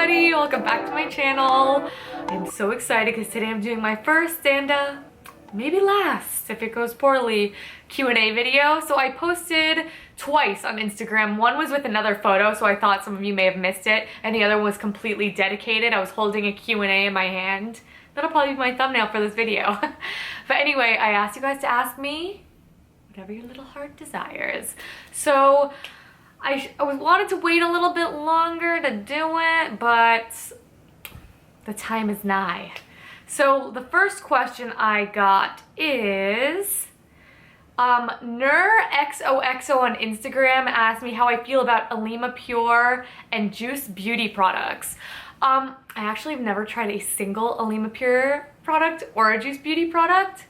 everybody, welcome back to my channel. I'm so excited because today I'm doing my first and maybe last, if it goes poorly, Q&A video. So I posted twice on Instagram. One was with another photo, so I thought some of you may have missed it, and the other one was completely dedicated. I was holding a Q&A in my hand. That'll probably be my thumbnail for this video. But anyway, I asked you guys to ask me whatever your little heart desires. So I wanted to wait a little bit longer to do it, but the time is nigh. So the first question I got is, NurXOXO on Instagram asked me how I feel about Alima Pure and Juice beauty products. I actually have never tried a single Alima Pure product or a Juice beauty product.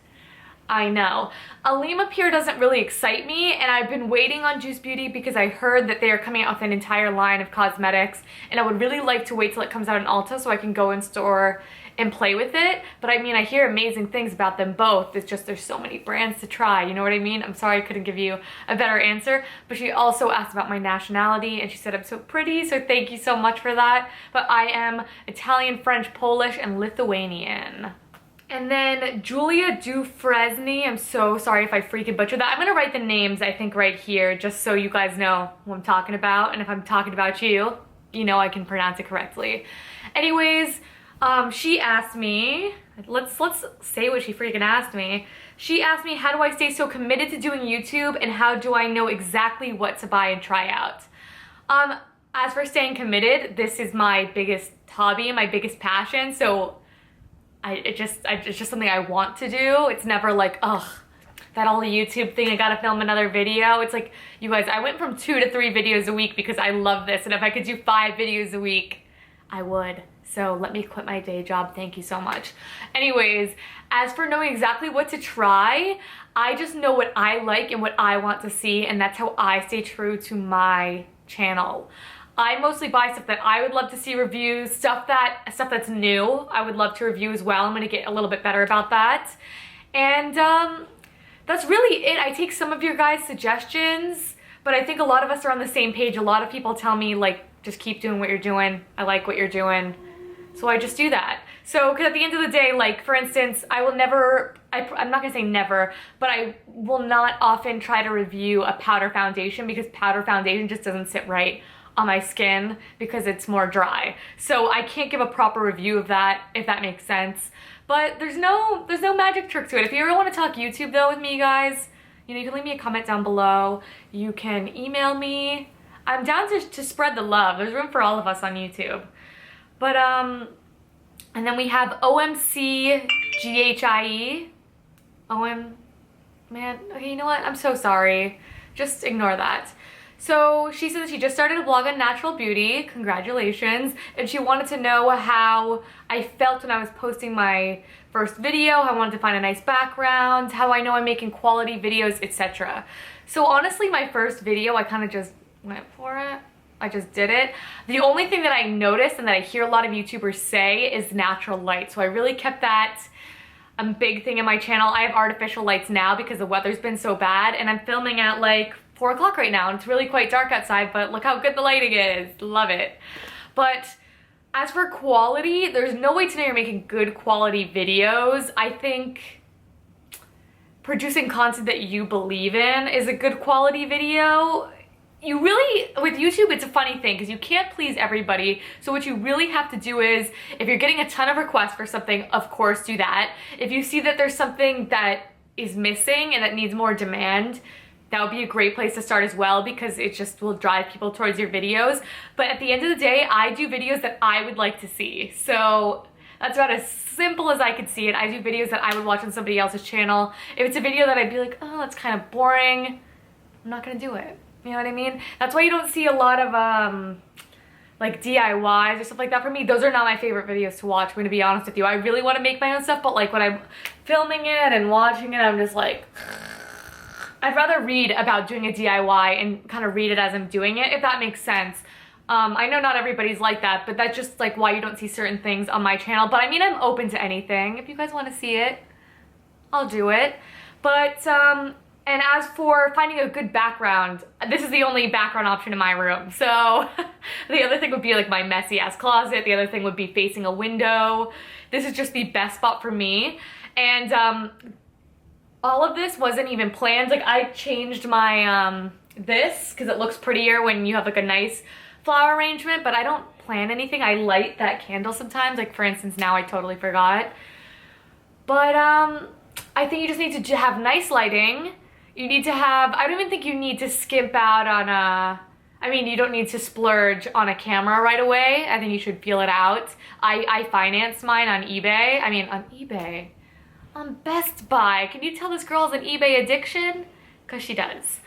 I know. Alima Pure doesn't really excite me, and I've been waiting on Juice Beauty because I heard that they are coming out with an entire line of cosmetics, and I would really like to wait till it comes out in Ulta so I can go in store and play with it. But I mean, I hear amazing things about them both. It's just there's so many brands to try, you know what I mean? I'm sorry I couldn't give you a better answer, but she also asked about my nationality, and she said I'm so pretty, so thank you so much for that. But I am Italian, French, Polish, and Lithuanian. And then Julia Dufresne, I'm so sorry if I freaking butchered that. I'm gonna write the names, I think, right here, just so you guys know who I'm talking about. And if I'm talking about you, you know I can pronounce it correctly. Anyways, she asked me, let's say what she freaking asked me. She asked me, how do I stay so committed to doing YouTube, and how do I know exactly what to buy and try out? As for staying committed, this is my biggest hobby and my biggest passion, so it's just something I want to do. It's never like, ugh, that all YouTube thing, I gotta film another video. It's like, you guys, I went from 2 to 3 videos a week because I love this, and if I could do 5 videos a week, I would. So let me quit my day job, thank you so much. Anyways, as for knowing exactly what to try, I just know what I like and what I want to see, and that's how I stay true to my channel. I mostly buy stuff that I would love to see reviews, stuff that's new, I would love to review as well. I'm gonna get a little bit better about that. And that's really it. I take some of your guys' suggestions, but I think a lot of us are on the same page. A lot of people tell me, like, just keep doing what you're doing. I like what you're doing. So I just do that. So, because at the end of the day, like, for instance, I will never, I'm not gonna say never, but I will not often try to review a powder foundation because powder foundation just doesn't sit right on my skin because it's more dry. So I can't give a proper review of that, if that makes sense. But there's no magic trick to it. If you ever want to talk YouTube though with me, guys, you know, you can leave me a comment down below. You can email me. I'm down to spread the love. There's room for all of us on YouTube. But and then we have OMCGHIE. Man, okay, you know what? I'm so sorry. Just ignore that. So she said that she just started a blog on natural beauty, congratulations, and she wanted to know how I felt when I was posting my first video, how I wanted to find a nice background, how I know I'm making quality videos, etc. So honestly, my first video, I kind of just went for it. I just did it. The only thing that I noticed and that I hear a lot of YouTubers say is natural light, so I really kept that a big thing in my channel. I have artificial lights now because the weather's been so bad, and I'm filming at like 4 o'clock right now, and it's really quite dark outside, but look how good the lighting is. Love it. But as for quality, there's no way to know you're making good quality videos. I think producing content that you believe in is a good quality video. You really, with YouTube, it's a funny thing because you can't please everybody. So what you really have to do is, if you're getting a ton of requests for something, of course do that. If you see that there's something that is missing and that needs more demand, that would be a great place to start as well because it just will drive people towards your videos. But at the end of the day, I do videos that I would like to see. So that's about as simple as I could see it. I do videos that I would watch on somebody else's channel. If it's a video that I'd be like, oh, that's kind of boring, I'm not gonna do it. You know what I mean? That's why you don't see a lot of like DIYs or stuff like that for me. Those are not my favorite videos to watch, I'm gonna be honest with you. I really want to make my own stuff, but like when I'm filming it and watching it, I'm just like, I'd rather read about doing a DIY and kind of read it as I'm doing it, if that makes sense. I know not everybody's like that, but that's just like why you don't see certain things on my channel. But I mean, I'm open to anything. If you guys want to see it, I'll do it. But And as for finding a good background, this is the only background option in my room. So the other thing would be like my messy ass closet. The other thing would be facing a window. This is just the best spot for me. And all of this wasn't even planned. Like I changed my, this, because it looks prettier when you have like a nice flower arrangement, but I don't plan anything. I light that candle sometimes. Like for instance, now I totally forgot. But I think you just need to have nice lighting. You need to have, I don't even think you need to skimp out on I mean, you don't need to splurge on a camera right away. I think you should feel it out. I financed mine on eBay. I mean, on eBay. On Best Buy. Can you tell this girl has an eBay addiction? Because she does.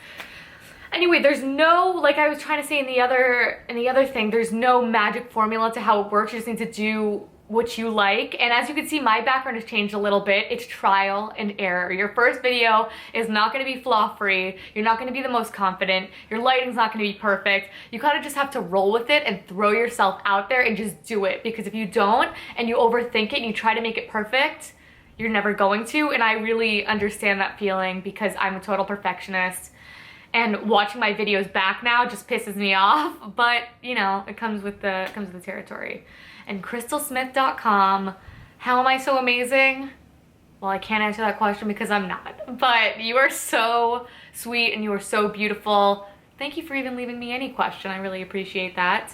Anyway, there's no, like I was trying to say in the other thing, there's no magic formula to how it works. You just need to do what you like. And as you can see, my background has changed a little bit. It's trial and error. Your first video is not gonna be flaw-free. You're not gonna be the most confident. Your lighting's not gonna be perfect. You kind of just have to roll with it and throw yourself out there and just do it. Because if you don't, and you overthink it and you try to make it perfect, you're never going to. And I really understand that feeling because I'm a total perfectionist. And watching my videos back now just pisses me off, but you know, it comes with the territory. And crystalsmith.com, how am I so amazing? Well, I can't answer that question because I'm not, but you are so sweet and you are so beautiful. Thank you for even leaving me any question. I really appreciate that.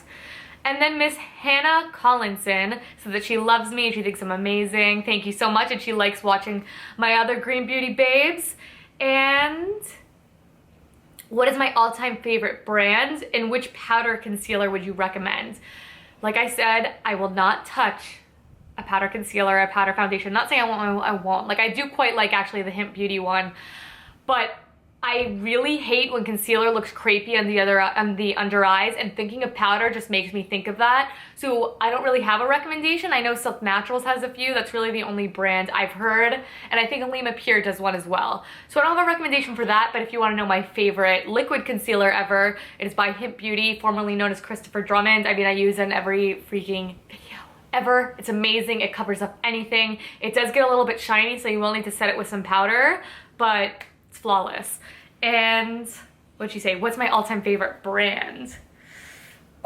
And then Miss Hannah Collinson said that she loves me and she thinks I'm amazing. Thank you so much. And she likes watching my other Green Beauty babes. And what is my all-time favorite brand and which powder concealer would you recommend? Like I said, I will not touch a powder concealer, a powder foundation. Not saying I won't. Like I do quite like actually the Hint Beauty one, but I really hate when concealer looks crepey on the under eyes, and thinking of powder just makes me think of that. So I don't really have a recommendation. I know Silk Naturals has a few. That's really the only brand I've heard. And I think Alima Pure does one as well. So I don't have a recommendation for that, but if you want to know my favorite liquid concealer ever, it is by Hint Beauty, formerly known as Christopher Drummond. I mean, I use it in every freaking video ever. It's amazing. It covers up anything. It does get a little bit shiny, so you will need to set it with some powder, but it's flawless. And what'd you say? What's my all-time favorite brand?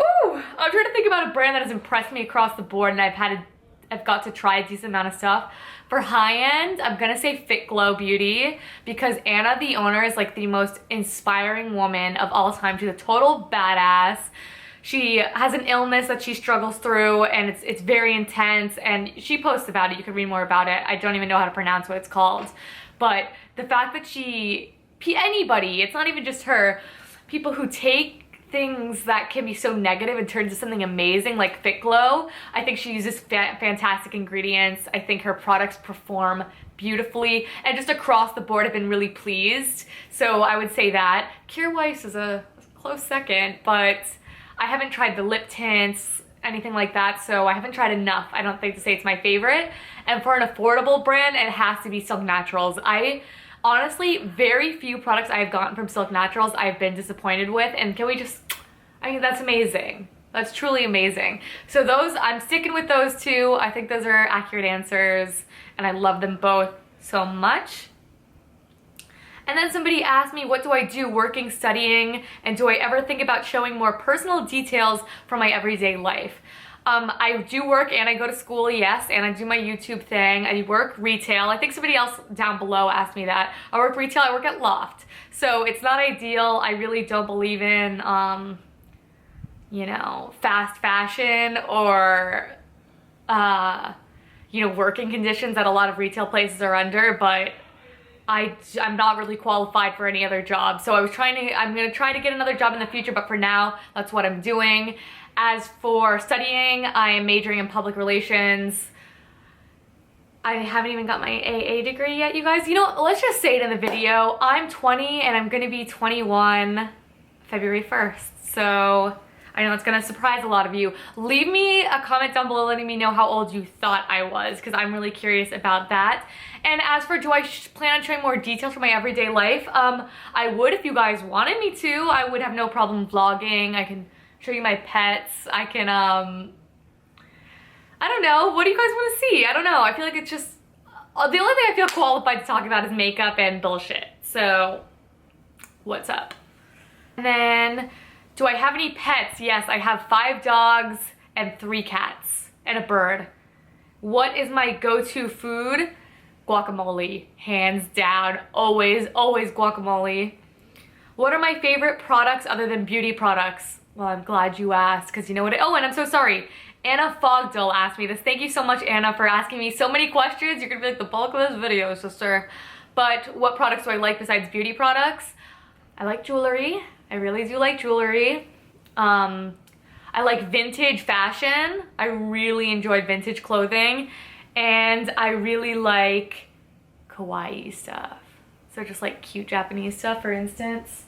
Ooh, I'm trying to think about a brand that has impressed me across the board, and I've got to try a decent amount of stuff. For high-end, I'm gonna say Fit Glow Beauty, because Anna, the owner, is like the most inspiring woman of all time. She's a total badass. She has an illness that she struggles through, and it's very intense, and she posts about it. You can read more about it. I don't even know how to pronounce what it's called. But the fact that anybody, it's not even just her, people who take things that can be so negative and turn into something amazing like Fit Glow. I think she uses fantastic ingredients. I think her products perform beautifully, and just across the board I've been really pleased. So I would say that. Kira Weiss is a close second, but I haven't tried the lip tints, anything like that, so I haven't tried enough, I don't think, to say it's my favorite. And for an affordable brand, it has to be Silk Naturals. Honestly, very few products I have gotten from Silk Naturals I've been disappointed with, and can we just, I mean, that's amazing. That's truly amazing. So those, I'm sticking with those two. I think those are accurate answers, and I love them both so much. And then somebody asked me, what do I do working, studying, and do I ever think about showing more personal details from my everyday life? I do work and I go to school, yes, and I do my YouTube thing. I work retail. I think somebody else down below asked me that. I work retail, I work at Loft. So it's not ideal. I really don't believe in, you know, fast fashion or, you know, working conditions that a lot of retail places are under, but I'm not really qualified for any other job. So I'm gonna try to get another job in the future, but for now, that's what I'm doing. As for studying, I am majoring in public relations. I haven't even got my AA degree yet, you guys. You know, let's just say it in the video. I'm 20 and I'm gonna be 21 February 1st. So I know it's gonna surprise a lot of you. Leave me a comment down below letting me know how old you thought I was, because I'm really curious about that. And as for do I plan on showing more details from my everyday life, I would if you guys wanted me to. I would have no problem vlogging. I can show you my pets. I can, I don't know. What do you guys want to see? I don't know. I feel like it's just, the only thing I feel qualified to talk about is makeup and bullshit. So what's up. And then, do I have any pets? Yes, I have 5 dogs and 3 cats and a bird. What is my go-to food? Guacamole, hands down, always, always guacamole. What are my favorite products other than beauty products? Well, I'm glad you asked, because you know what, oh, and I'm so sorry. Anna Fogdill asked me this. Thank you so much, Anna, for asking me so many questions. You're gonna be like the bulk of this video, sister. But what products do I like besides beauty products? I like jewelry. I really do like jewelry. I like vintage fashion. I really enjoy vintage clothing. And I really like kawaii stuff. So just like cute Japanese stuff, for instance.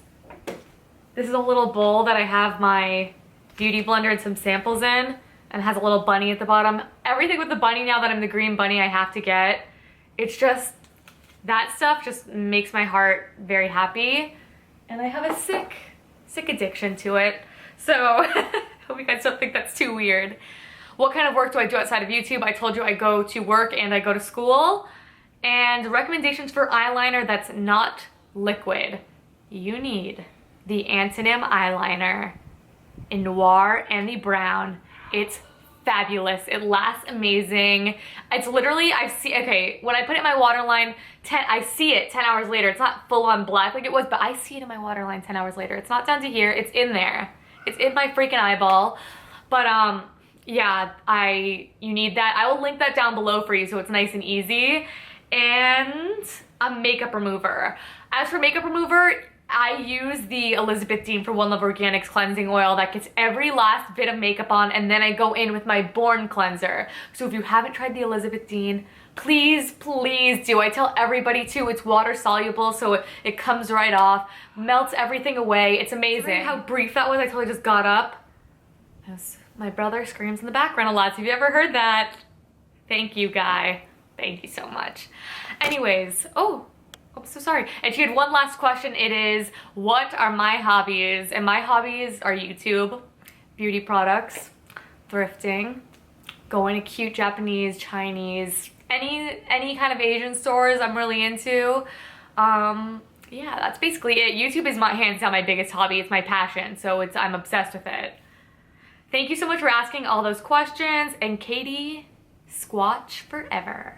This is a little bowl that I have my beauty blender and some samples in, and has a little bunny at the bottom. Everything with the bunny, now that I'm the green bunny, I have to get. It's just, that stuff just makes my heart very happy. And I have a sick addiction to it. So hope you guys don't think that's too weird. What kind of work do I do outside of YouTube? I told you I go to work and I go to school. And recommendations for eyeliner that's not liquid. You need the Antonym eyeliner in Noir and the Brown. It's fabulous. It lasts amazing. It's literally, okay, when I put it in my waterline, I see it 10 hours later. It's not full on black like it was, but I see it in my waterline 10 hours later. It's not down to here, it's in there. It's in my freaking eyeball. But yeah, you need that. I will link that down below for you so it's nice and easy. And a makeup remover. As for makeup remover, I use the Elizabeth Dean for One Love Organics cleansing oil that gets every last bit of makeup on, and then I go in with my Born cleanser. So if you haven't tried the Elizabeth Dean, please, please do. I tell everybody to. It's water soluble, so it comes right off, melts everything away. It's amazing. How brief that was. I totally just got up. My brother screams in the background a lot. So have you ever heard that? Thank you, Guy. Thank you so much. Anyways, oh, so sorry. And she had one last question. It is, what are my hobbies? And my hobbies are YouTube, beauty products, thrifting, going to cute Japanese, Chinese, any kind of Asian stores I'm really into. Yeah, that's basically it. YouTube is hands down my biggest hobby. It's my passion, so I'm obsessed with it. Thank you so much for asking all those questions. And Katie, squatch forever.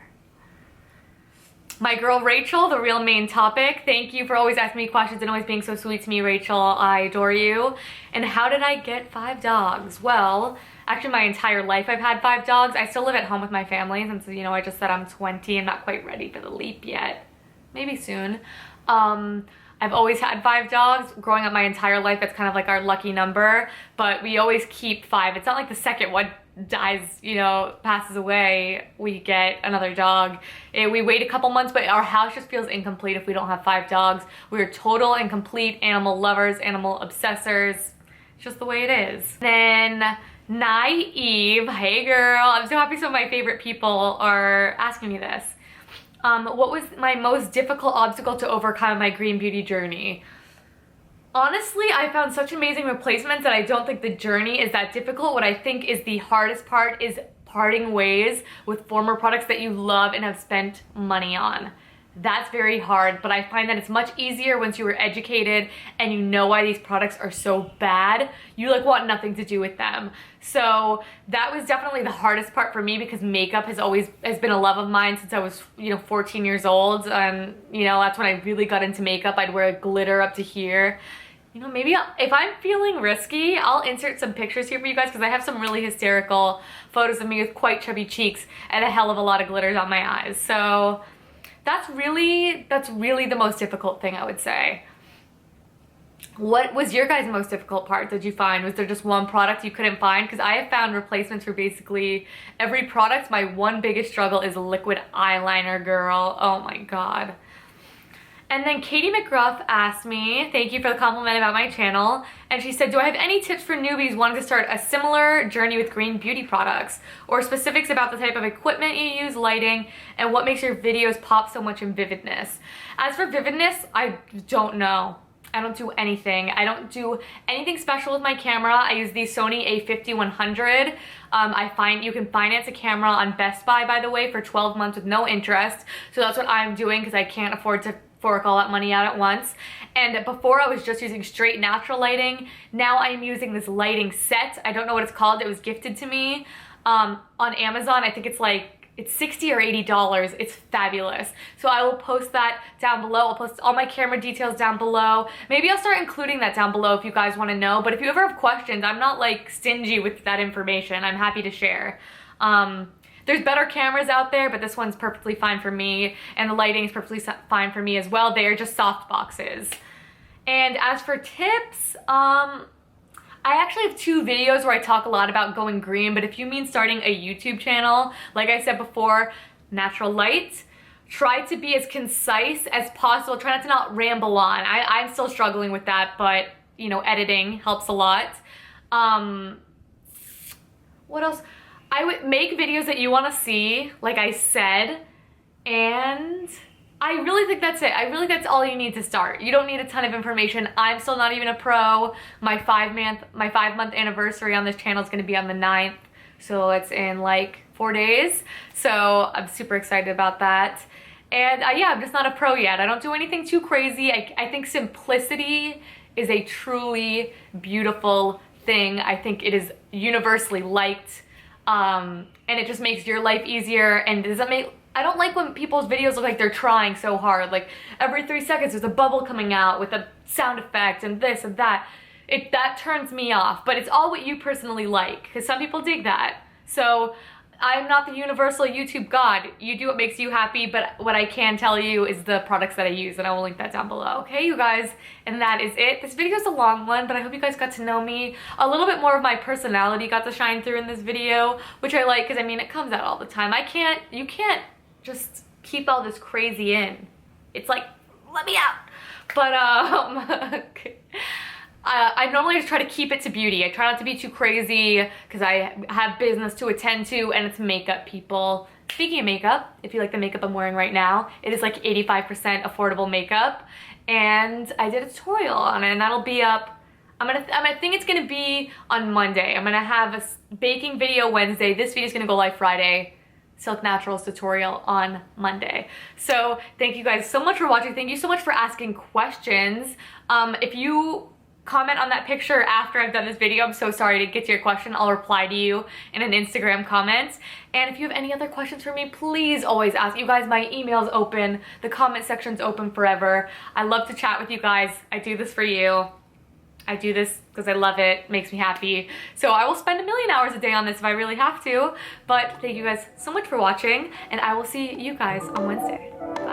My girl Rachel, the real main topic. Thank you for always asking me questions and always being so sweet to me, Rachel. I adore you. And how did I get 5 dogs? Well, actually my entire life I've had 5 dogs. I still live at home with my family since, you know, I just said I'm 20. I'm not quite ready for the leap yet. Maybe soon. I've always had 5 dogs. Growing up my entire life, that's kind of like our lucky number. But we always keep 5. It's not like the second one dies, you know, passes away, we get another dog. We wait a couple months, but our house just feels incomplete if we don't have 5 dogs. We're total and complete animal lovers, animal obsessors. It's just the way it is. Then Naive, hey girl, I'm so happy some of my favorite people are asking me this. What was my most difficult obstacle to overcome in my green beauty journey? Honestly, I found such amazing replacements that I don't think the journey is that difficult. What I think is the hardest part is parting ways with former products that you love and have spent money on. That's very hard, but I find that it's much easier once you were educated and you know why these products are so bad. You like want nothing to do with them. So that was definitely the hardest part for me because makeup has been a love of mine since I was, you know, 14 years old. And you know, that's when I really got into makeup. I'd wear glitter up to here. You know, maybe if I'm feeling risky, I'll insert some pictures here for you guys because I have some really hysterical photos of me with quite chubby cheeks and a hell of a lot of glitters on my eyes. So that's really the most difficult thing, I would say. What was your guys' most difficult part? Did you find, was there just one product you couldn't find? Because I have found replacements for basically every product. My one biggest struggle is liquid eyeliner, girl. Oh my God. And then Katie McGruff asked me, thank you for the compliment about my channel, and she said, do I have any tips for newbies wanting to start a similar journey with green beauty products, or specifics about the type of equipment you use, lighting, and what makes your videos pop so much in vividness? As for vividness, I don't know. I don't do anything. I don't do anything special with my camera. I use the Sony a5100. You can finance a camera on Best Buy, by the way, for 12 months with no interest. So that's what I'm doing because I can't afford to fork all that money out at once. And before I was just using straight natural lighting. Now I'm using this lighting set. I don't know what it's called. It was gifted to me on Amazon. I think it's like, it's $60 or $80. It's fabulous. So I will post that down below. I'll post all my camera details down below. Maybe I'll start including that down below if you guys want to know. But if you ever have questions, I'm not like stingy with that information. I'm happy to share. There's better cameras out there, but this one's perfectly fine for me. And the lighting is perfectly fine for me as well. They are just soft boxes. And as for tips, I actually have 2 videos where I talk a lot about going green, but if you mean starting a YouTube channel, like I said before, natural light, try to be as concise as possible. Try not to not ramble on. I'm still struggling with that, but you know, editing helps a lot. What else? I would make videos that you want to see, like I said, and I really think that's it. I really think that's all you need to start. You don't need a ton of information. I'm still not even a pro. My 5-month anniversary on this channel is going to be on the 9th. So it's in like 4 days. So I'm super excited about that. And yeah, I'm just not a pro yet. I don't do anything too crazy. I think simplicity is a truly beautiful thing. I think it is universally liked. And it just makes your life easier, and doesn't make... I don't like when people's videos look like they're trying so hard. Like every 3 seconds there's a bubble coming out with a sound effect and this and that. That turns me off, but it's all what you personally like, because some people dig that. So I'm not the universal YouTube god. You do what makes you happy, but what I can tell you is the products that I use, and I will link that down below. Okay, you guys? And that is it. This video is a long one, but I hope you guys got to know me. A little bit more of my personality got to shine through in this video, which I like, because I mean, it comes out all the time. You can't just keep all this crazy in. It's like, let me out. But I normally just try to keep it to beauty. I try not to be too crazy because I have business to attend to, and it's makeup, people. Speaking of makeup, if you like the makeup I'm wearing right now, it is like 85% affordable makeup, and I did a tutorial on it, and that'll be up. I think it's gonna be on Monday. I'm gonna have a baking video Wednesday. This video is gonna go live Friday. Silk Naturals tutorial on Monday. So thank you guys so much for watching. Thank you so much for asking questions. If you comment on that picture after I've done this video, I'm so sorry to get to your question. I'll reply to you in an Instagram comment. And if you have any other questions for me, please always ask. You guys, my email's open. The comment section's open forever. I love to chat with you guys. I do this for you. I do this because I love it. It makes me happy. So I will spend 1,000,000 hours a day on this if I really have to. But thank you guys so much for watching, and I will see you guys on Wednesday. Bye.